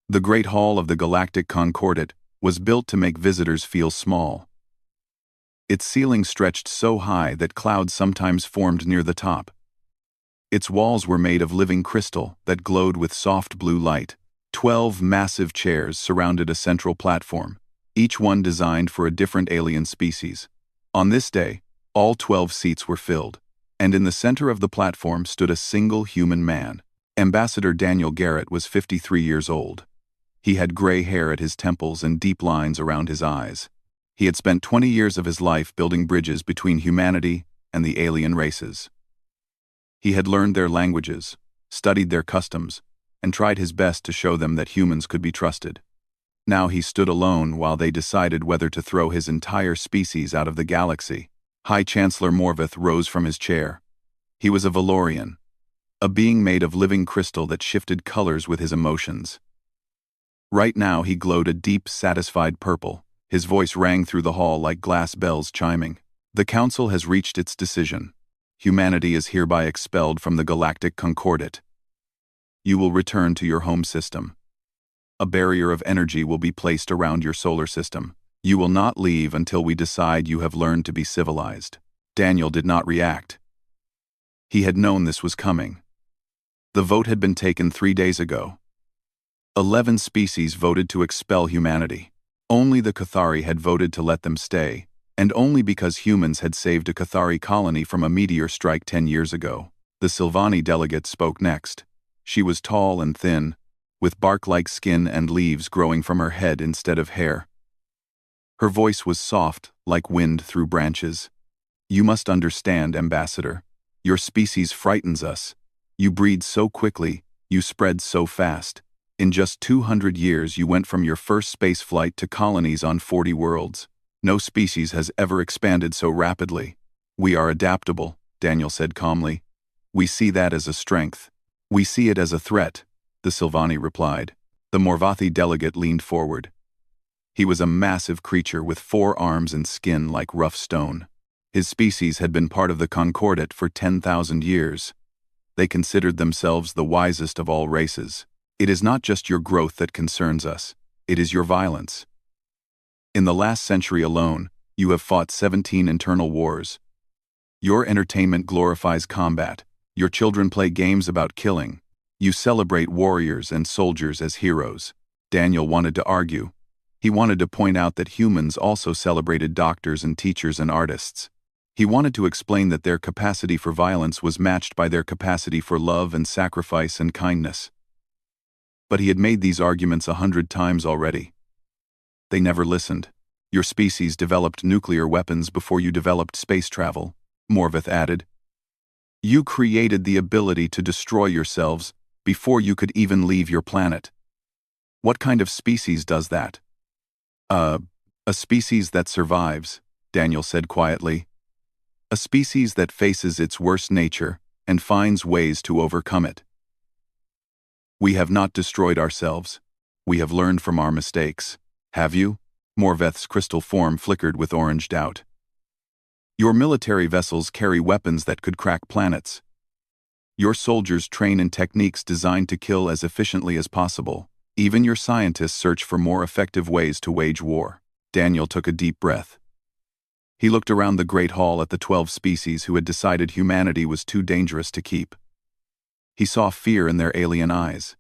The Great Hall of the Galactic Concordat was built to make visitors feel small. Its ceiling stretched so high that clouds sometimes formed near the top. Its walls were made of living crystal that glowed with soft blue light. 12 massive chairs surrounded a central platform, each one designed for a different alien species. On this day, all 12 seats were filled, and in the center of the platform stood a single human man. Ambassador Daniel Garrett was 53 years old. He had gray hair at his temples and deep lines around his eyes. He had spent 20 years of his life building bridges between humanity and the alien races. He had learned their languages, studied their customs, and tried his best to show them that humans could be trusted. Now he stood alone while they decided whether to throw his entire species out of the galaxy. High Chancellor Morveth rose from his chair. He was a Valorian, a being made of living crystal that shifted colors with his emotions. Right now he glowed a deep, satisfied purple. His voice rang through the hall like glass bells chiming. The Council has reached its decision. Humanity is hereby expelled from the Galactic Concordat. You will return to your home system. A barrier of energy will be placed around your solar system. You will not leave until we decide you have learned to be civilized. Daniel did not react. He had known this was coming. The vote had been taken 3 days ago. 11 species voted to expel humanity. Only the Cathari had voted to let them stay, and only because humans had saved a Cathari colony from a meteor strike 10 years ago. The Silvani delegate spoke next. She was tall and thin, with bark-like skin and leaves growing from her head instead of hair. Her voice was soft, like wind through branches. You must understand, Ambassador. Your species frightens us. You breed so quickly, you spread so fast. In just 200 years you went from your first space flight to colonies on 40 worlds. No species has ever expanded so rapidly. We are adaptable, Daniel said calmly. We see that as a strength. We see it as a threat, the Silvani replied. The Morvathi delegate leaned forward. He was a massive creature with 4 arms and skin like rough stone. His species had been part of the Concordat for 10,000 years. They considered themselves the wisest of all races. It is not just your growth that concerns us, it is your violence. In the last century alone, you have fought 17 internal wars. Your entertainment glorifies combat. Your children play games about killing. You celebrate warriors and soldiers as heroes. Daniel wanted to argue. He wanted to point out that humans also celebrated doctors and teachers and artists. He wanted to explain that their capacity for violence was matched by their capacity for love and sacrifice and kindness. But he had made these arguments 100 times already. They never listened. Your species developed nuclear weapons before you developed space travel, Morveth added. You created the ability to destroy yourselves before you could even leave your planet. What kind of species does that? A species that survives, Daniel said quietly. A species that faces its worst nature and finds ways to overcome it. We have not destroyed ourselves. We have learned from our mistakes. Have you? Morveth's crystal form flickered with orange doubt. Your military vessels carry weapons that could crack planets. Your soldiers train in techniques designed to kill as efficiently as possible. Even your scientists search for more effective ways to wage war. Daniel took a deep breath. He looked around the Great Hall at the 12 species who had decided humanity was too dangerous to keep. He saw fear in their alien eyes.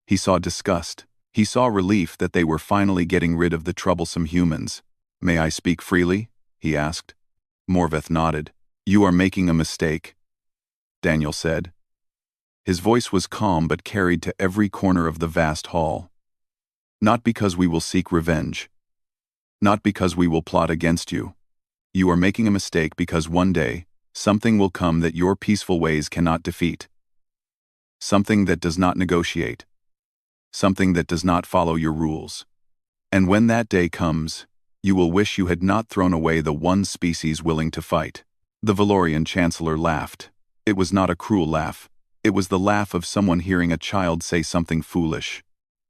He saw disgust. He saw relief that they were finally getting rid of the troublesome humans. May I speak freely? He asked. Morveth nodded. You are making a mistake, Daniel said. His voice was calm but carried to every corner of the vast hall. Not because we will seek revenge. Not because we will plot against you. You are making a mistake because one day, something will come that your peaceful ways cannot defeat. Something that does not negotiate. Something that does not follow your rules. And when that day comes, you will wish you had not thrown away the one species willing to fight. The Valorian Chancellor laughed. It was not a cruel laugh. It was the laugh of someone hearing a child say something foolish.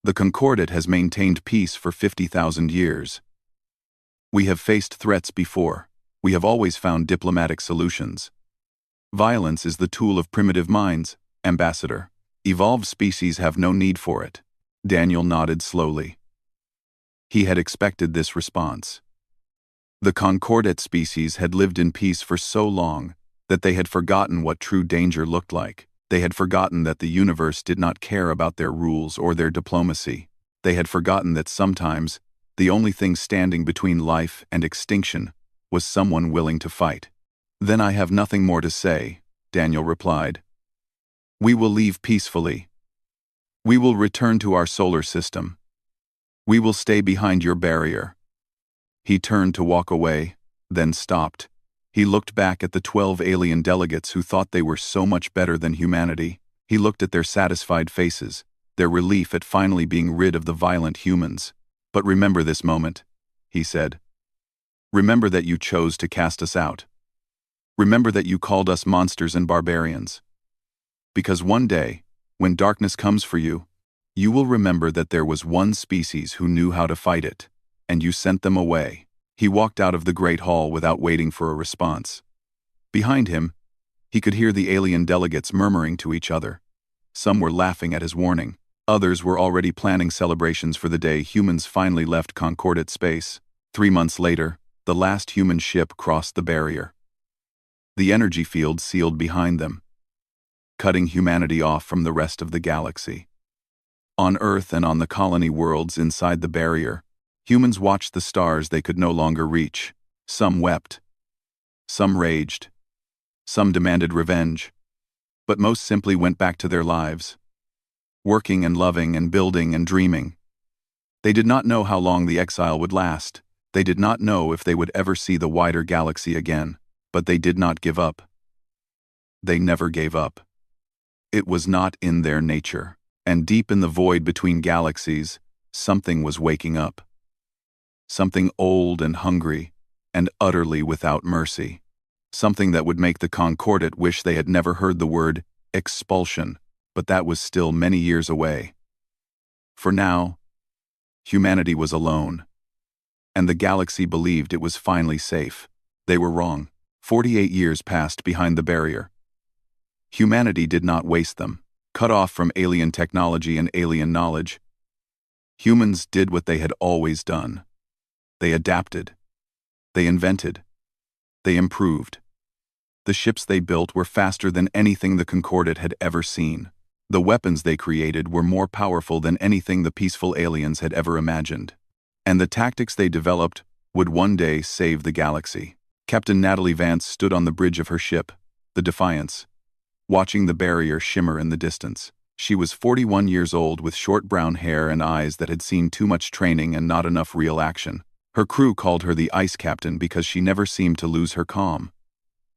The Concordat has maintained peace for 50,000 years. We have faced threats before. We have always found diplomatic solutions. Violence is the tool of primitive minds, Ambassador. Evolved species have no need for it. Daniel nodded slowly. He had expected this response. The Concordat species had lived in peace for so long that they had forgotten what true danger looked like. They had forgotten that the universe did not care about their rules or their diplomacy. They had forgotten that sometimes the only thing standing between life and extinction was someone willing to fight. "Then I have nothing more to say," Daniel replied. "We will leave peacefully. We will return to our solar system. We will stay behind your barrier." He turned to walk away, then stopped. He looked back at the 12 alien delegates who thought they were so much better than humanity. He looked at their satisfied faces, their relief at finally being rid of the violent humans. "But remember this moment," he said. "Remember that you chose to cast us out. Remember that you called us monsters and barbarians. Because one day, when darkness comes for you, you will remember that there was one species who knew how to fight it, and you sent them away." He walked out of the great hall without waiting for a response. Behind him, he could hear the alien delegates murmuring to each other. Some were laughing at his warning. Others were already planning celebrations for the day humans finally left Concordat space. 3 months later, the last human ship crossed the barrier. The energy field sealed behind them, cutting humanity off from the rest of the galaxy. On Earth and on the colony worlds inside the barrier, humans watched the stars they could no longer reach. Some wept. Some raged. Some demanded revenge. But most simply went back to their lives, working and loving and building and dreaming. They did not know how long the exile would last. They did not know if they would ever see the wider galaxy again, but they did not give up. They never gave up. It was not in their nature. And deep in the void between galaxies, something was waking up. Something old and hungry, and utterly without mercy. Something that would make the Concordat wish they had never heard the word expulsion, but that was still many years away. For now, humanity was alone, and the galaxy believed it was finally safe. They were wrong. 48 years passed behind the barrier. Humanity did not waste them. Cut off from alien technology and alien knowledge, humans did what they had always done. They adapted. They invented. They improved. The ships they built were faster than anything the Concordat had ever seen. The weapons they created were more powerful than anything the peaceful aliens had ever imagined. And the tactics they developed would one day save the galaxy. Captain Natalie Vance stood on the bridge of her ship, the Defiance, watching the barrier shimmer in the distance. She was 41 years old with short brown hair and eyes that had seen too much training and not enough real action. Her crew called her the Ice Captain because she never seemed to lose her calm.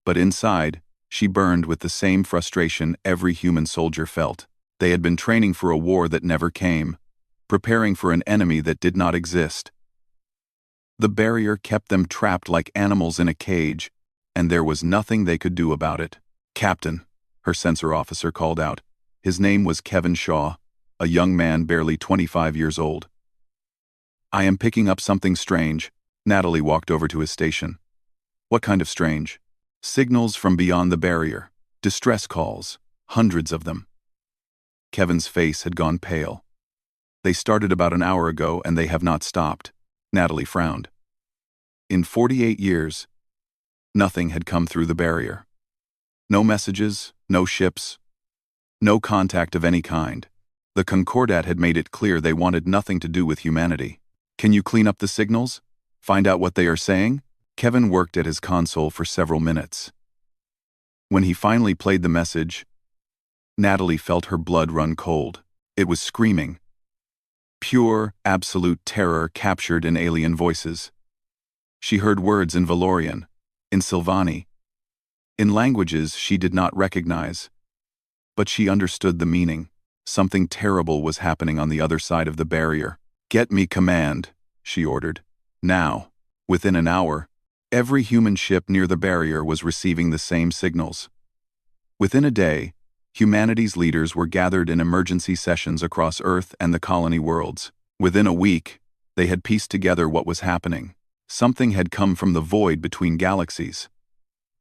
But inside, she burned with the same frustration every human soldier felt. They had been training for a war that never came, preparing for an enemy that did not exist. The barrier kept them trapped like animals in a cage, and there was nothing they could do about it. "Captain," her sensor officer called out. His name was Kevin Shaw, a young man barely 25 years old. "I am picking up something strange." Natalie walked over to his station. "What kind of strange?" "Signals from beyond the barrier. Distress calls. Hundreds of them." Kevin's face had gone pale. "They started about an hour ago and they have not stopped." Natalie frowned. In 48 years, nothing had come through the barrier. No messages, no ships, no contact of any kind. The Concordat had made it clear they wanted nothing to do with humanity. "Can you clean up the signals? Find out what they are saying?" Kevin worked at his console for several minutes. When he finally played the message, Natalie felt her blood run cold. It was screaming. Pure, absolute terror captured in alien voices. She heard words in Valorian, in Sylvani, in languages she did not recognize. But she understood the meaning. Something terrible was happening on the other side of the barrier. "Get me command," she ordered. Now, within an hour, every human ship near the barrier was receiving the same signals. Within a day, humanity's leaders were gathered in emergency sessions across Earth and the colony worlds. Within a week, they had pieced together what was happening. Something had come from the void between galaxies.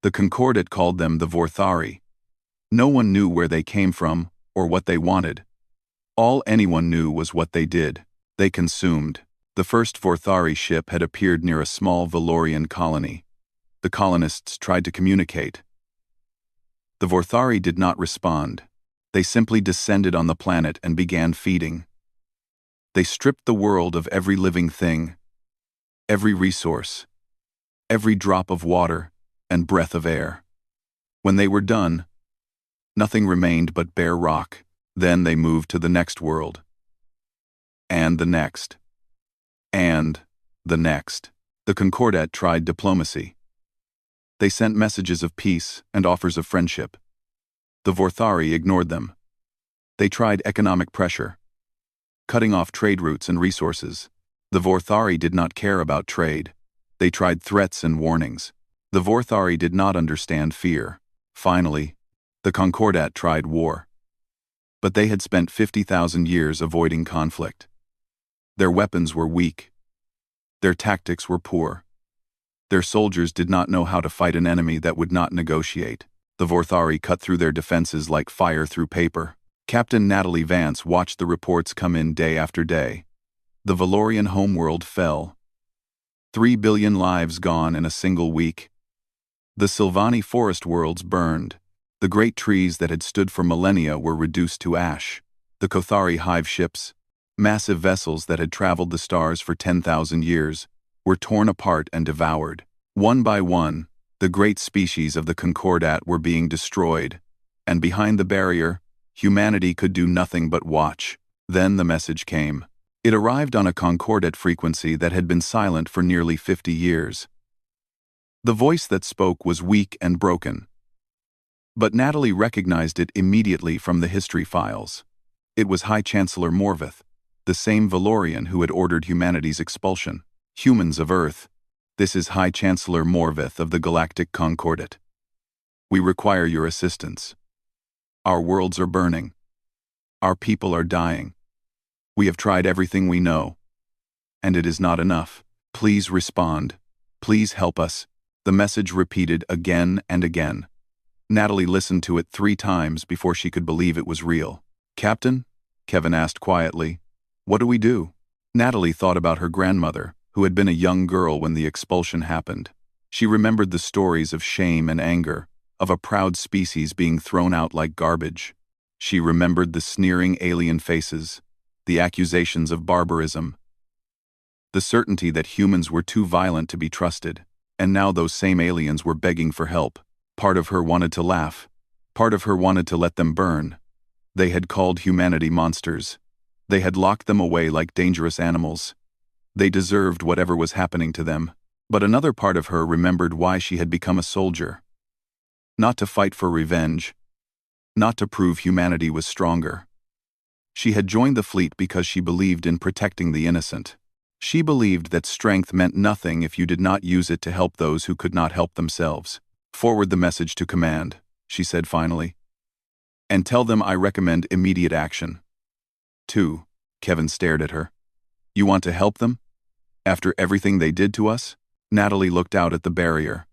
The Concordat called them the Vorthari. No one knew where they came from or what they wanted. All anyone knew was what they did. They consumed. The first Vorthari ship had appeared near a small Valorian colony. The colonists tried to communicate. The Vorthari did not respond. They simply descended on the planet and began feeding. They stripped the world of every living thing, every resource, every drop of water and breath of air. When they were done, nothing remained but bare rock. Then they moved to the next world. And the next. And the next. The Concordat tried diplomacy. They sent messages of peace and offers of friendship. The Vorthari ignored them. They tried economic pressure, cutting off trade routes and resources. The Vorthari did not care about trade. They tried threats and warnings. The Vorthari did not understand fear. Finally, the Concordat tried war. But they had spent 50,000 years avoiding conflict. Their weapons were weak. Their tactics were poor. Their soldiers did not know how to fight an enemy that would not negotiate. The Vorthari cut through their defenses like fire through paper. Captain Natalie Vance watched the reports come in day after day. The Valorian homeworld fell. 3 billion lives gone in a single week. The Sylvani forest worlds burned. The great trees that had stood for millennia were reduced to ash. The Kothari hive ships, massive vessels that had traveled the stars for 10,000 years, were torn apart and devoured. One by one, the great species of the Concordat were being destroyed, and behind the barrier, humanity could do nothing but watch. Then the message came. It arrived on a Concordat frequency that had been silent for nearly 50 years. The voice that spoke was weak and broken. But Natalie recognized it immediately from the history files. It was High Chancellor Morvith, the same Valorian who had ordered humanity's expulsion. Humans of Earth, this is High Chancellor Morvith of the Galactic Concordat. We require your assistance. Our worlds are burning. Our people are dying. We have tried everything we know, and it is not enough. Please respond. Please help us. The message repeated again and again. Natalie listened to it 3 times before she could believe it was real. Captain? Kevin asked quietly. What do we do? Natalie thought about her grandmother, who had been a young girl when the expulsion happened. She remembered the stories of shame and anger, of a proud species being thrown out like garbage. She remembered the sneering alien faces, the accusations of barbarism, the certainty that humans were too violent to be trusted, and now those same aliens were begging for help. Part of her wanted to laugh. Part of her wanted to let them burn. They had called humanity monsters. They had locked them away like dangerous animals. They deserved whatever was happening to them. But another part of her remembered why she had become a soldier. Not to fight for revenge. Not to prove humanity was stronger. She had joined the fleet because she believed in protecting the innocent. She believed that strength meant nothing if you did not use it to help those who could not help themselves. Forward the message to command, she said finally. And tell them I recommend immediate action. 2. Kevin stared at her. You want to help them? After everything they did to us? Natalie looked out at the barrier,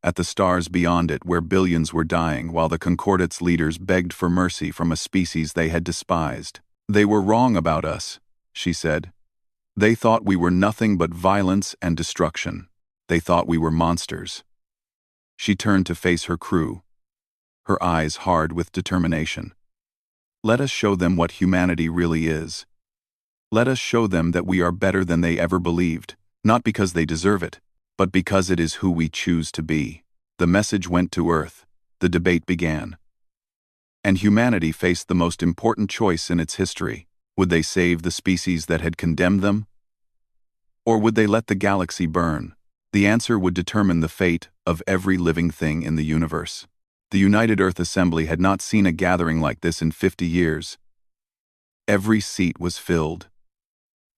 at the stars beyond it where billions were dying while the Concordat's leaders begged for mercy from a species they had despised. They were wrong about us, she said. They thought we were nothing but violence and destruction. They thought we were monsters. She turned to face her crew, her eyes hard with determination. Let us show them what humanity really is. Let us show them that we are better than they ever believed, not because they deserve it, but because it is who we choose to be. The message went to Earth. The debate began. And humanity faced the most important choice in its history. Would they save the species that had condemned them? Or would they let the galaxy burn? The answer would determine the fate of every living thing in the universe. The United Earth Assembly had not seen a gathering like this in 50 years. Every seat was filled.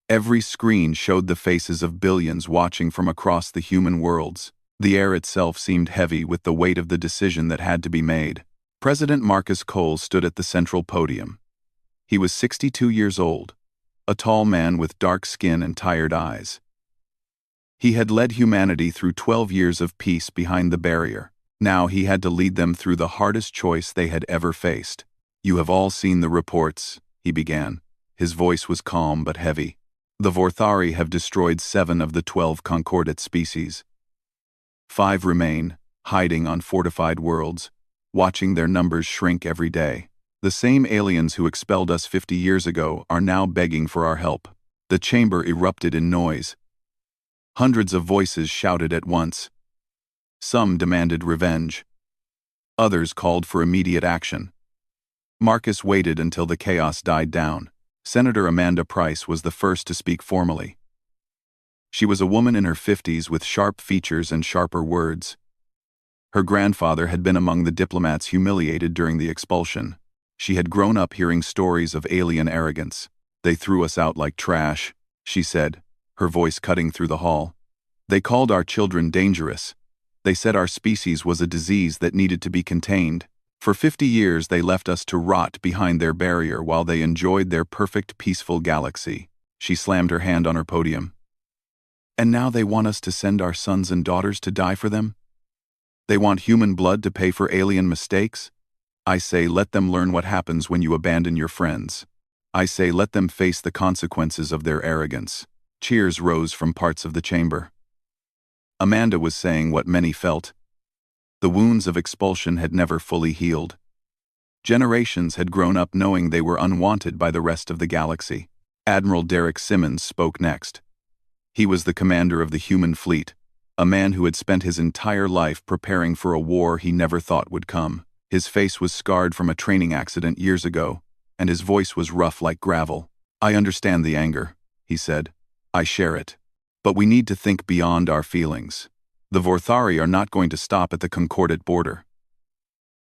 Every screen showed the faces of billions watching from across the human worlds. The air itself seemed heavy with the weight of the decision that had to be made. President Marcus Cole stood at the central podium. He was 62 years old, a tall man with dark skin and tired eyes. He had led humanity through 12 years of peace behind the barrier. Now he had to lead them through the hardest choice they had ever faced. You have all seen the reports, he began. His voice was calm but heavy. The Vorthari have destroyed 7 of the 12 concordate species. 5 remain, hiding on fortified worlds, watching their numbers shrink every day. The same aliens who expelled us 50 years ago are now begging for our help. The chamber erupted in noise. Hundreds of voices shouted at once. Some demanded revenge. Others called for immediate action. Marcus waited until the chaos died down. Senator Amanda Price was the first to speak formally. She was a woman in her 50s with sharp features and sharper words. Her grandfather had been among the diplomats humiliated during the expulsion. She had grown up hearing stories of alien arrogance. They threw us out like trash, she said, her voice cutting through the hall. They called our children dangerous. They said our species was a disease that needed to be contained. For 50 years they left us to rot behind their barrier while they enjoyed their perfect peaceful galaxy. She slammed her hand on her podium. And now they want us to send our sons and daughters to die for them? They want human blood to pay for alien mistakes? I say let them learn what happens when you abandon your friends. I say let them face the consequences of their arrogance. Cheers rose from parts of the chamber. Amanda was saying what many felt. The wounds of expulsion had never fully healed. Generations had grown up knowing they were unwanted by the rest of the galaxy. Admiral Derek Simmons spoke next. He was the commander of the human fleet, a man who had spent his entire life preparing for a war he never thought would come. His face was scarred from a training accident years ago, and his voice was rough like gravel. I understand the anger, he said. I share it. But we need to think beyond our feelings. The Vorthari are not going to stop at the concordate border.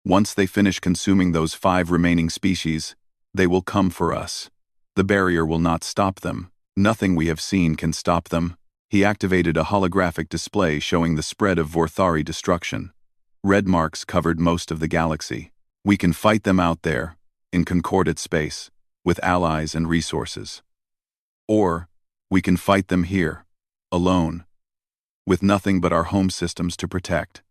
Once they finish consuming those 5 remaining species, they will come for us. The barrier will not stop them. Nothing we have seen can stop them. He activated a holographic display showing the spread of Vorthari destruction. Red marks covered most of the galaxy. We can fight them out there, in concordate space, with allies and resources. Or, we can fight them here, alone, with nothing but our home systems to protect.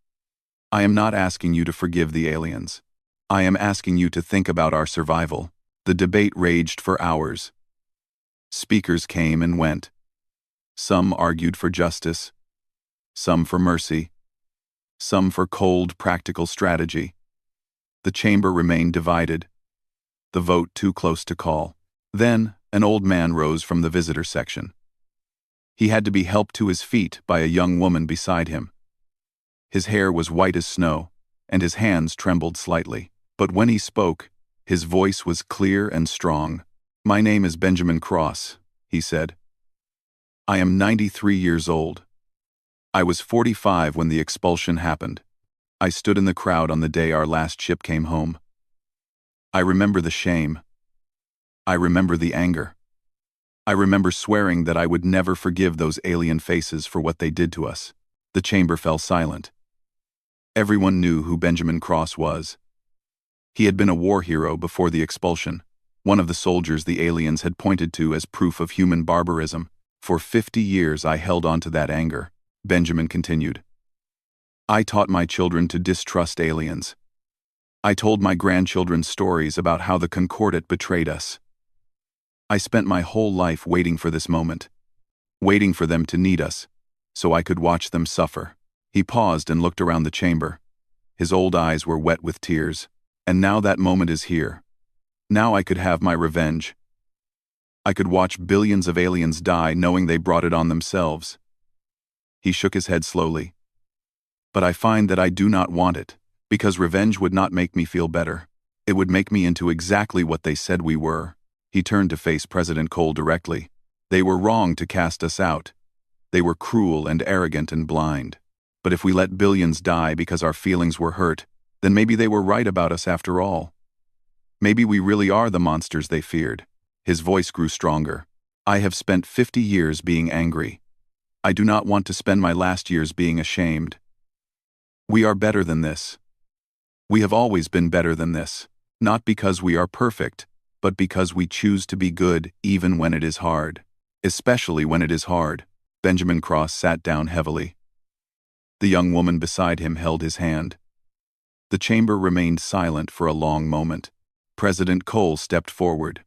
I am not asking you to forgive the aliens. I am asking you to think about our survival. The debate raged for hours. Speakers came and went. Some argued for justice, some for mercy, some for cold, practical strategy. The chamber remained divided, the vote too close to call. Then, an old man rose from the visitor section. He had to be helped to his feet by a young woman beside him. His hair was white as snow, and his hands trembled slightly. But when he spoke, his voice was clear and strong. My name is Benjamin Cross, he said. I am 93 years old. I was 45 when the expulsion happened. I stood in the crowd on the day our last ship came home. I remember the shame. I remember the anger. I remember swearing that I would never forgive those alien faces for what they did to us. The chamber fell silent. Everyone knew who Benjamin Cross was. He had been a war hero before the expulsion, one of the soldiers the aliens had pointed to as proof of human barbarism. For 50 years I held on to that anger, Benjamin continued. I taught my children to distrust aliens. I told my grandchildren stories about how the Concordate betrayed us. I spent my whole life waiting for this moment, waiting for them to need us, so I could watch them suffer. He paused and looked around the chamber. His old eyes were wet with tears. And now that moment is here. Now I could have my revenge. I could watch billions of aliens die knowing they brought it on themselves. He shook his head slowly. But I find that I do not want it, because revenge would not make me feel better. It would make me into exactly what they said we were. He turned to face President Cole directly. They were wrong to cast us out. They were cruel and arrogant and blind. But if we let billions die because our feelings were hurt, then maybe they were right about us after all. Maybe we really are the monsters they feared. His voice grew stronger. I have spent 50 years being angry. I do not want to spend my last years being ashamed. We are better than this. We have always been better than this, not because we are perfect, but because we choose to be good even when it is hard. Especially when it is hard. Benjamin Cross sat down heavily. The young woman beside him held his hand. The chamber remained silent for a long moment. President Cole stepped forward.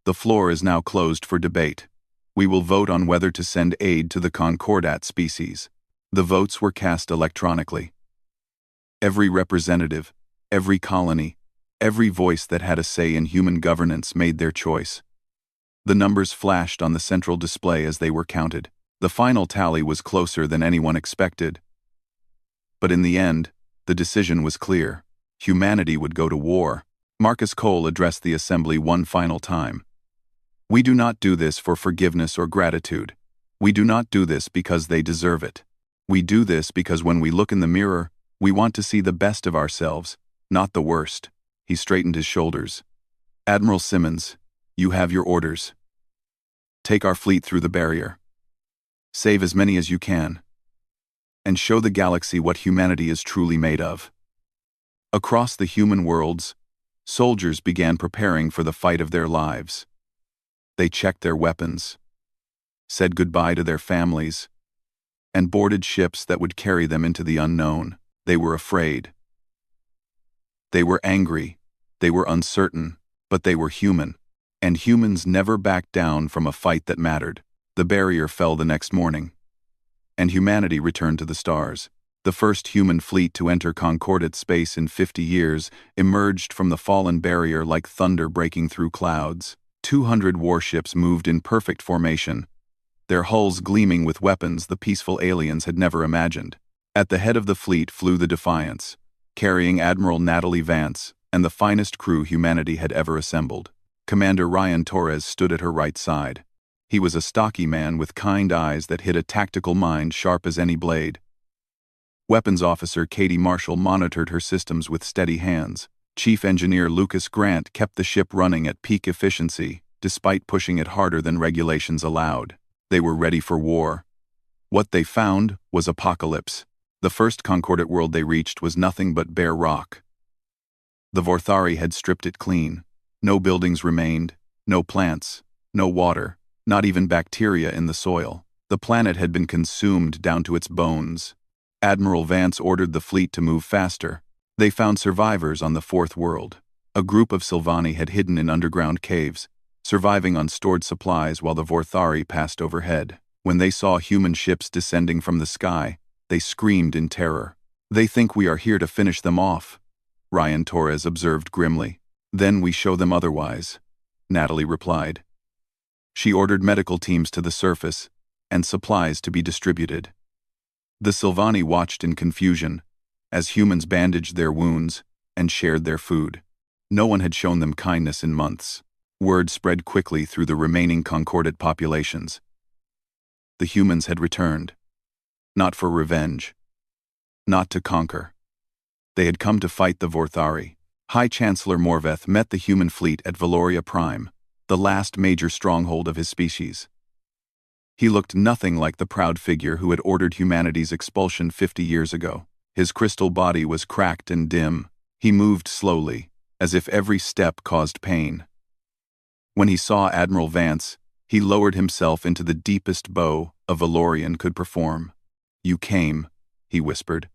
The floor is now closed for debate. We will vote on whether to send aid to the Concordat species. The votes were cast electronically. Every representative, every colony, every voice that had a say in human governance made their choice. The numbers flashed on the central display as they were counted. The final tally was closer than anyone expected. But in the end, the decision was clear. Humanity would go to war. Marcus Cole addressed the assembly one final time. We do not do this for forgiveness or gratitude. We do not do this because they deserve it. We do this because when we look in the mirror, we want to see the best of ourselves, not the worst. He straightened his shoulders. Admiral Simmons, you have your orders. Take our fleet through the barrier. Save as many as you can. And show the galaxy what humanity is truly made of. Across the human worlds, soldiers began preparing for the fight of their lives. They checked their weapons, said goodbye to their families, and boarded ships that would carry them into the unknown. They were afraid. They were angry. They were uncertain, but they were human. And humans never backed down from a fight that mattered. The barrier fell the next morning, and humanity returned to the stars. The first human fleet to enter Concordat space in 50 years emerged from the fallen barrier like thunder breaking through clouds. 200 warships moved in perfect formation, their hulls gleaming with weapons the peaceful aliens had never imagined. At the head of the fleet flew the Defiance, carrying Admiral Natalie Vance and the finest crew humanity had ever assembled. Commander Ryan Torres stood at her right side. He was a stocky man with kind eyes that hid a tactical mind sharp as any blade. Weapons Officer Katie Marshall monitored her systems with steady hands. Chief Engineer Lucas Grant kept the ship running at peak efficiency, despite pushing it harder than regulations allowed. They were ready for war. What they found was apocalypse. The first Concordat world they reached was nothing but bare rock. The Vorthari had stripped it clean. No buildings remained, no plants, no water, not even bacteria in the soil. The planet had been consumed down to its bones. Admiral Vance ordered the fleet to move faster. They found survivors on the fourth world. A group of Sylvani had hidden in underground caves, surviving on stored supplies while the Vorthari passed overhead. When they saw human ships descending from the sky, they screamed in terror. They think we are here to finish them off, Ryan Torres observed grimly. Then we show them otherwise, Natalie replied. She ordered medical teams to the surface and supplies to be distributed. The Sylvani watched in confusion as humans bandaged their wounds and shared their food. No one had shown them kindness in months. Word spread quickly through the remaining Concordat populations. The humans had returned. Not for revenge. Not to conquer. They had come to fight the Vorthari. High Chancellor Morveth met the human fleet at Valoria Prime, the last major stronghold of his species. He looked nothing like the proud figure who had ordered humanity's expulsion 50 years ago. His crystal body was cracked and dim. He moved slowly, as if every step caused pain. When he saw Admiral Vance, he lowered himself into the deepest bow a Valorian could perform. You came, he whispered.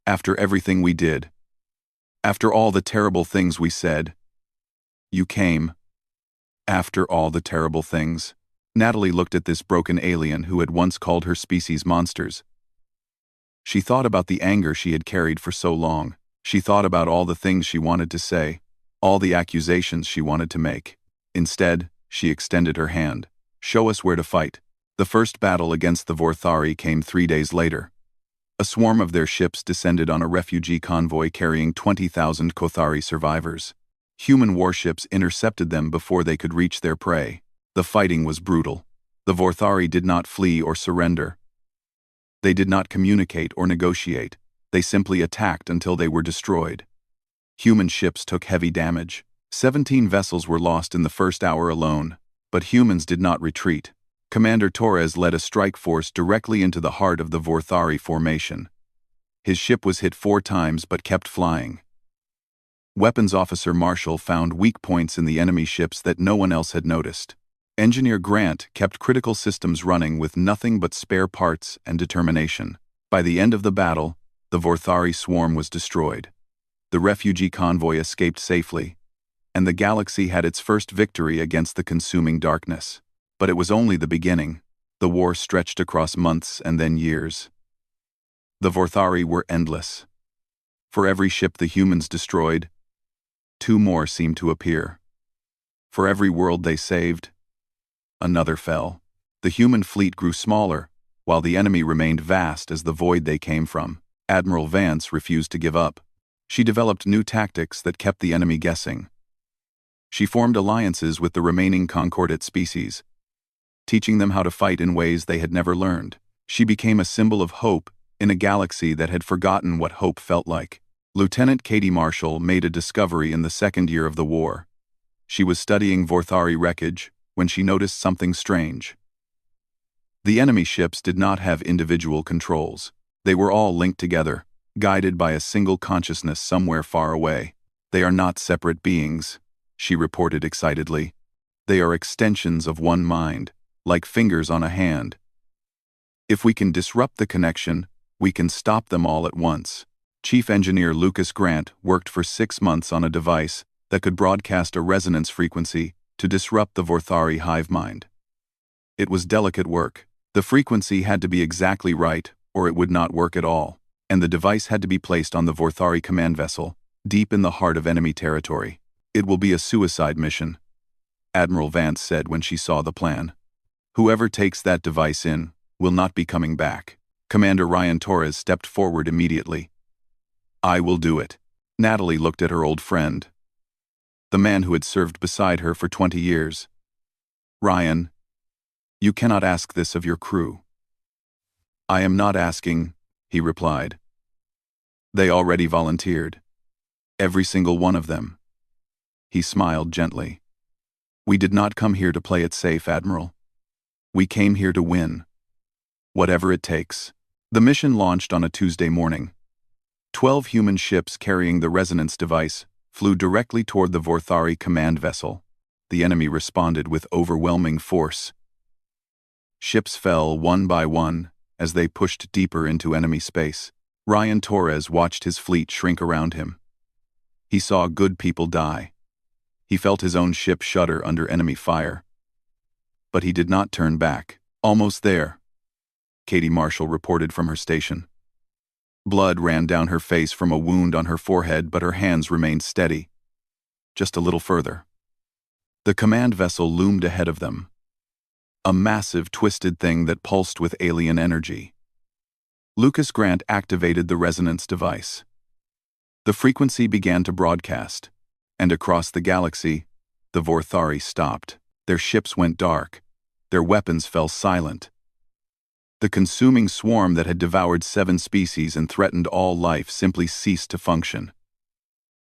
After everything we did. After all the terrible things we said. You came. After all the terrible things. Natalie looked at this broken alien who had once called her species monsters. She thought about the anger she had carried for so long. She thought about all the things she wanted to say, all the accusations she wanted to make. Instead, she extended her hand. Show us where to fight. The first battle against the Vorthari came 3 days later. A swarm of their ships descended on a refugee convoy carrying 20,000 Kothari survivors. Human warships intercepted them before they could reach their prey. The fighting was brutal. The Vorthari did not flee or surrender. They did not communicate or negotiate. They simply attacked until they were destroyed. Human ships took heavy damage. 17 vessels were lost in the first hour alone, but humans did not retreat. Commander Torres led a strike force directly into the heart of the Vorthari formation. His ship was hit 4 times but kept flying. Weapons Officer Marshall found weak points in the enemy ships that no one else had noticed. Engineer Grant kept critical systems running with nothing but spare parts and determination. By the end of the battle, the Vorthari swarm was destroyed. The refugee convoy escaped safely, and the galaxy had its first victory against the consuming darkness. But it was only the beginning. The war stretched across months and then years. The Vorthari were endless. For every ship the humans destroyed, 2 more seemed to appear. For every world they saved, another fell. The human fleet grew smaller, while the enemy remained vast as the void they came from. Admiral Vance refused to give up. She developed new tactics that kept the enemy guessing. She formed alliances with the remaining concordate species, teaching them how to fight in ways they had never learned. She became a symbol of hope in a galaxy that had forgotten what hope felt like. Lieutenant Katie Marshall made a discovery in the second year of the war. She was studying Vorthari wreckage when she noticed something strange. The enemy ships did not have individual controls. They were all linked together, guided by a single consciousness somewhere far away. They are not separate beings, she reported excitedly. They are extensions of one mind, like fingers on a hand. If we can disrupt the connection, we can stop them all at once. Chief Engineer Lucas Grant worked for 6 months on a device that could broadcast a resonance frequency to disrupt the Vorthari hive mind. It was delicate work. The frequency had to be exactly right, or it would not work at all, and the device had to be placed on the Vorthari command vessel, deep in the heart of enemy territory. It will be a suicide mission, Admiral Vance said when she saw the plan. Whoever takes that device in will not be coming back. Commander Ryan Torres stepped forward immediately. I will do it. Natalie looked at her old friend, the man who had served beside her for 20 years. Ryan, you cannot ask this of your crew. I am not asking, he replied. They already volunteered. Every single one of them. He smiled gently. We did not come here to play it safe, Admiral. We came here to win. Whatever it takes. The mission launched on a Tuesday morning. 12 human ships carrying the resonance device flew directly toward the Vorthari command vessel. The enemy responded with overwhelming force. Ships fell one by one as they pushed deeper into enemy space. Ryan Torres watched his fleet shrink around him. He saw good people die. He felt his own ship shudder under enemy fire. But he did not turn back. Almost there, Katie Marshall reported from her station. Blood ran down her face from a wound on her forehead, but her hands remained steady. Just a little further. The command vessel loomed ahead of them. A massive, twisted thing that pulsed with alien energy. Lucas Grant activated the resonance device. The frequency began to broadcast, and across the galaxy, the Vorthari stopped. Their ships went dark. Their weapons fell silent. The consuming swarm that had devoured 7 species and threatened all life simply ceased to function.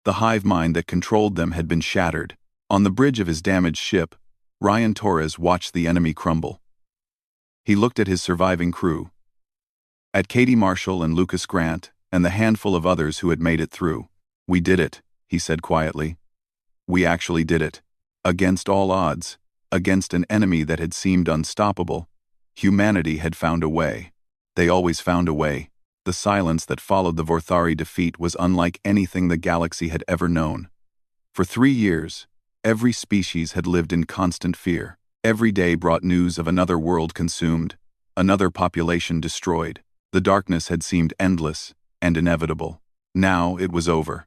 The hive mind that controlled them had been shattered. On the bridge of his damaged ship, Ryan Torres watched the enemy crumble. He looked at his surviving crew, at Katie Marshall and Lucas Grant, and the handful of others who had made it through. We did it, he said quietly. We actually did it. Against all odds, against an enemy that had seemed unstoppable, humanity had found a way. They always found a way. The silence that followed the Vorthari defeat was unlike anything the galaxy had ever known. For 3 years, every species had lived in constant fear. Every day brought news of another world consumed, another population destroyed. The darkness had seemed endless and inevitable. Now it was over.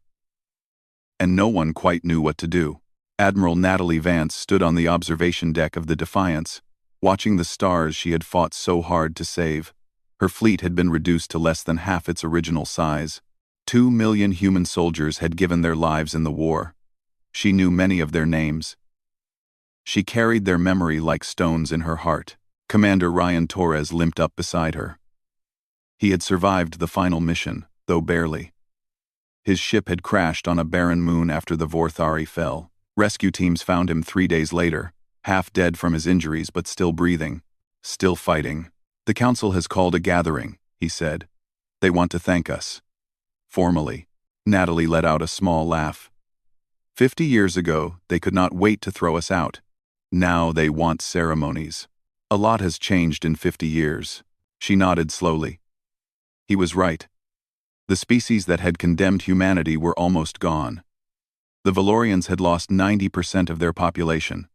And no one quite knew what to do. Admiral Natalie Vance stood on the observation deck of the Defiance, watching the stars she had fought so hard to save. Her fleet had been reduced to less than half its original size. 2 million human soldiers had given their lives in the war. She knew many of their names. She carried their memory like stones in her heart. Commander Ryan Torres limped up beside her. He had survived the final mission, though barely. His ship had crashed on a barren moon after the Vorthari fell. Rescue teams found him 3 days later, half dead from his injuries but still breathing, still fighting. The council has called a gathering, he said. They want to thank us. Formally. Natalie let out a small laugh. 50 years ago, they could not wait to throw us out. Now they want ceremonies. A lot has changed in 50 years. She nodded slowly. He was right. The species that had condemned humanity were almost gone. The Valorians had lost 90% of their population.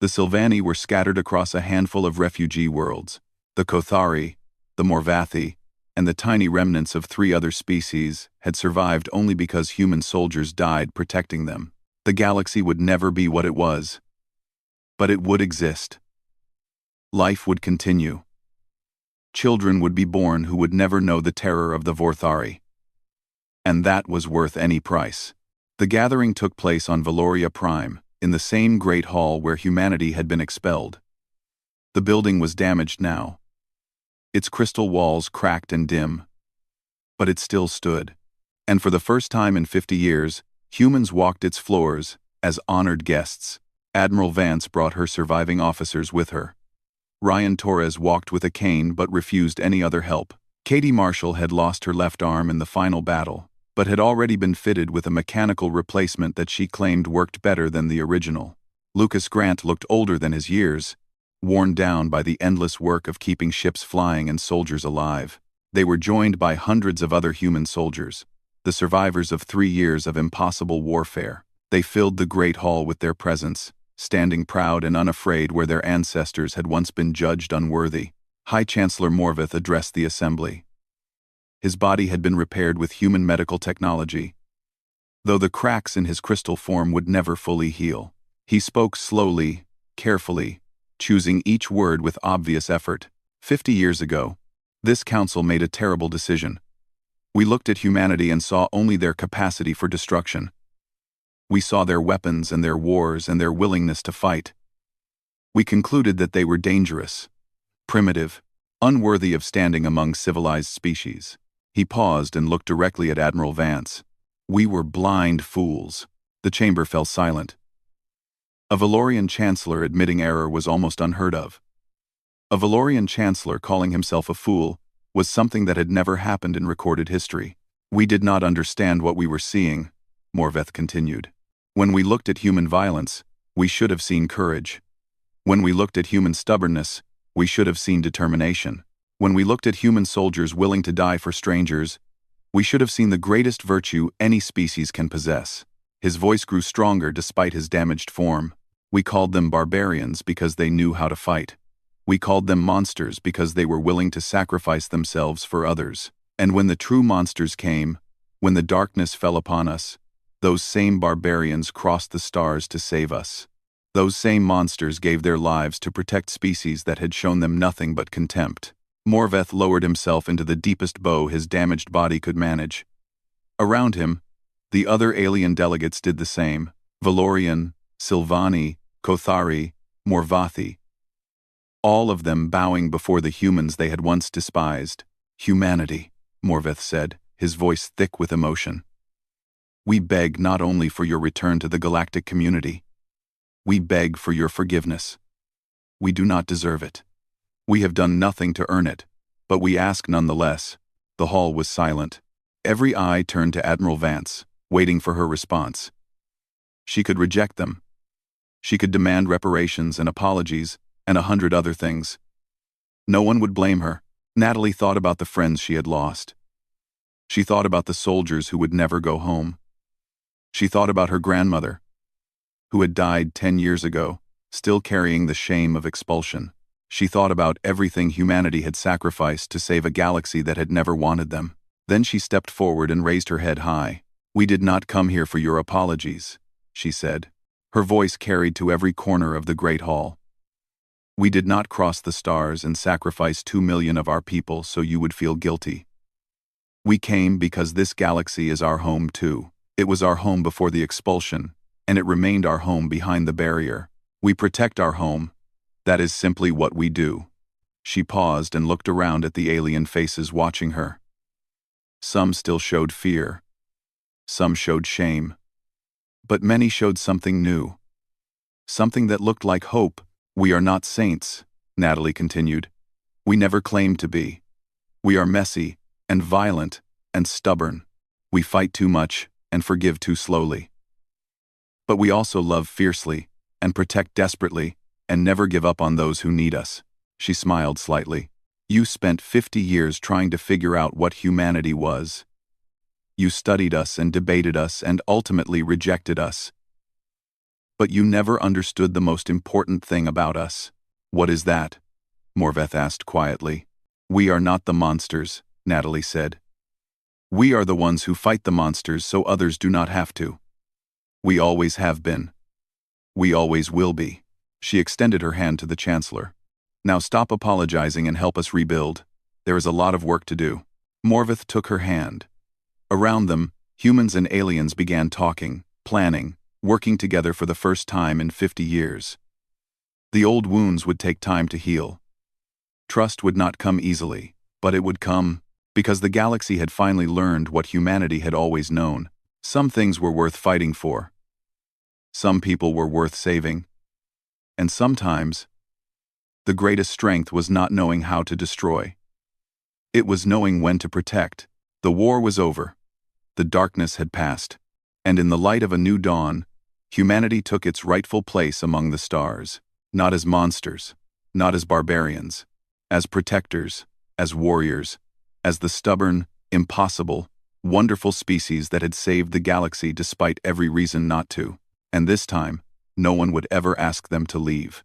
The Sylvani were scattered across a handful of refugee worlds. The Kothari, the Morvathi, and the tiny remnants of 3 other species had survived only because human soldiers died protecting them. The galaxy would never be what it was. But it would exist. Life would continue. Children would be born who would never know the terror of the Vorthari. And that was worth any price. The gathering took place on Valoria Prime, in the same great hall where humanity had been expelled. The building was damaged now. Its crystal walls cracked and dim. But it still stood. And for the first time in 50 years, humans walked its floors as honored guests. Admiral Vance brought her surviving officers with her. Ryan Torres walked with a cane but refused any other help. Katie Marshall had lost her left arm in the final battle, but had already been fitted with a mechanical replacement that she claimed worked better than the original. Lucas Grant looked older than his years, worn down by the endless work of keeping ships flying and soldiers alive. They were joined by hundreds of other human soldiers, the survivors of 3 years of impossible warfare. They filled the great hall with their presence, standing proud and unafraid where their ancestors had once been judged unworthy. High Chancellor Morvath addressed the assembly. His body had been repaired with human medical technology, though the cracks in his crystal form would never fully heal. He spoke slowly, carefully, choosing each word with obvious effort. 50 years ago, this council made a terrible decision. We looked at humanity and saw only their capacity for destruction. We saw their weapons and their wars and their willingness to fight. We concluded that they were dangerous, primitive, unworthy of standing among civilized species. He paused and looked directly at Admiral Vance. We were blind fools. The chamber fell silent. A Valorian chancellor admitting error was almost unheard of. A Valorian chancellor calling himself a fool was something that had never happened in recorded history. We did not understand what we were seeing, Morvath continued. When we looked at human violence, we should have seen courage. When we looked at human stubbornness, we should have seen determination. When we looked at human soldiers willing to die for strangers, we should have seen the greatest virtue any species can possess. His voice grew stronger despite his damaged form. We called them barbarians because they knew how to fight. We called them monsters because they were willing to sacrifice themselves for others. And when the true monsters came, when the darkness fell upon us, those same barbarians crossed the stars to save us. Those same monsters gave their lives to protect species that had shown them nothing but contempt. Morvath lowered himself into the deepest bow his damaged body could manage. Around him, the other alien delegates did the same. Valorian, Sylvani, Kothari, Morvathi. All of them bowing before the humans they had once despised. Humanity, Morvath said, his voice thick with emotion. We beg not only for your return to the galactic community. We beg for your forgiveness. We do not deserve it. We have done nothing to earn it, but we ask nonetheless. The hall was silent. Every eye turned to Admiral Vance, waiting for her response. She could reject them. She could demand reparations and apologies and 100 other things. No one would blame her. Natalie thought about the friends she had lost. She thought about the soldiers who would never go home. She thought about her grandmother, who had died 10 years ago, still carrying the shame of expulsion. She thought about everything humanity had sacrificed to save a galaxy that had never wanted them. Then she stepped forward and raised her head high. We did not come here for your apologies, she said. Her voice carried to every corner of the great hall. We did not cross the stars and sacrifice 2 million of our people so you would feel guilty. We came because this galaxy is our home too. It was our home before the expulsion, and it remained our home behind the barrier. We protect our home. That is simply what we do. She paused and looked around at the alien faces watching her. Some still showed fear. Some showed shame. But many showed something new. Something that looked like hope. We are not saints, Natalie continued. We never claimed to be. We are messy and violent and stubborn. We fight too much and forgive too slowly. But we also love fiercely and protect desperately and never give up on those who need us. She smiled slightly. You spent 50 years trying to figure out what humanity was. You studied us and debated us and ultimately rejected us. But you never understood the most important thing about us. What is that? Morveth asked quietly. We are not the monsters, Natalie said. We are the ones who fight the monsters so others do not have to. We always have been. We always will be. She extended her hand to the Chancellor. Now stop apologizing and help us rebuild. There is a lot of work to do. Morveth took her hand. Around them, humans and aliens began talking, planning, working together for the first time in 50 years. The old wounds would take time to heal. Trust would not come easily, but it would come, because the galaxy had finally learned what humanity had always known. Some things were worth fighting for. Some people were worth saving. And sometimes, the greatest strength was not knowing how to destroy. It was knowing when to protect. The war was over. The darkness had passed. And in the light of a new dawn, humanity took its rightful place among the stars, not as monsters, not as barbarians, as protectors, as warriors, as the stubborn, impossible, wonderful species that had saved the galaxy despite every reason not to. And this time, no one would ever ask them to leave.